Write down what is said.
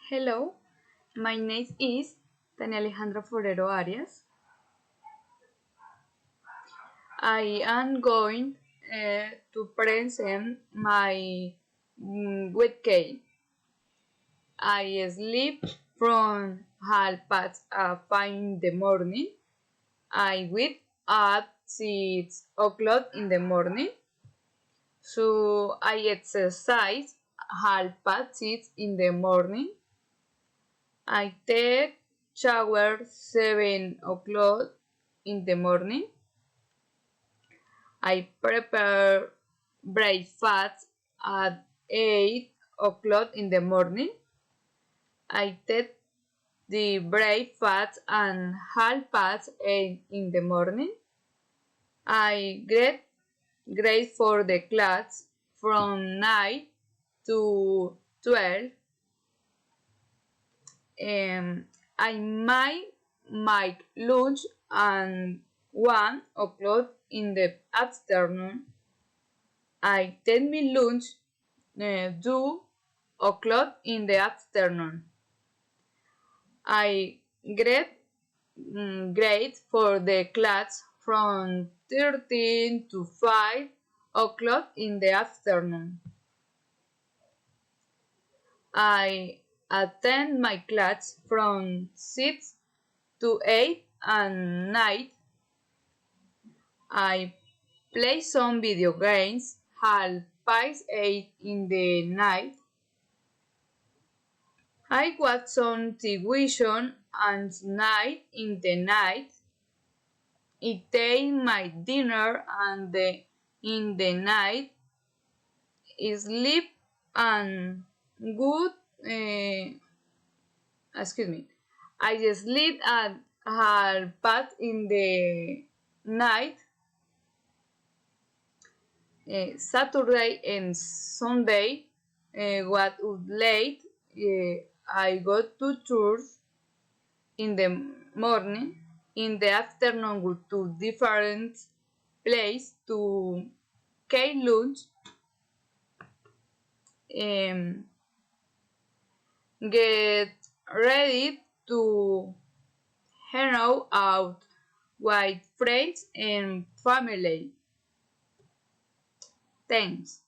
Hello, my name is Tania Alejandra Forero Arias. I am going to present my weekend. I sleep from 5:30 in the morning. I wake at 6 o'clock in the morning. So I exercise 6:30 in the morning. I take shower 7 o'clock in the morning. I prepare breakfast at 8 o'clock in the morning. I take the breakfast at 8:30 in the morning. I get grade for the class from 9 to 12. I make lunch at 1 o'clock in the afternoon. I take me lunch 2 o'clock in the afternoon. I get grade for the class from 13 to 5 o'clock in the afternoon. I attend my class from 6 to 8 at night. I play some video games 8:30 in the night. I watch some television and night in the night. I take my dinner and in the night sleep and good excuse me. I sleep at 5:30 in the night. Saturday and Sunday what late. I go to church in the morning. In the afternoon go to different place to get lunch. Get ready to hang out with friends and family. Thanks.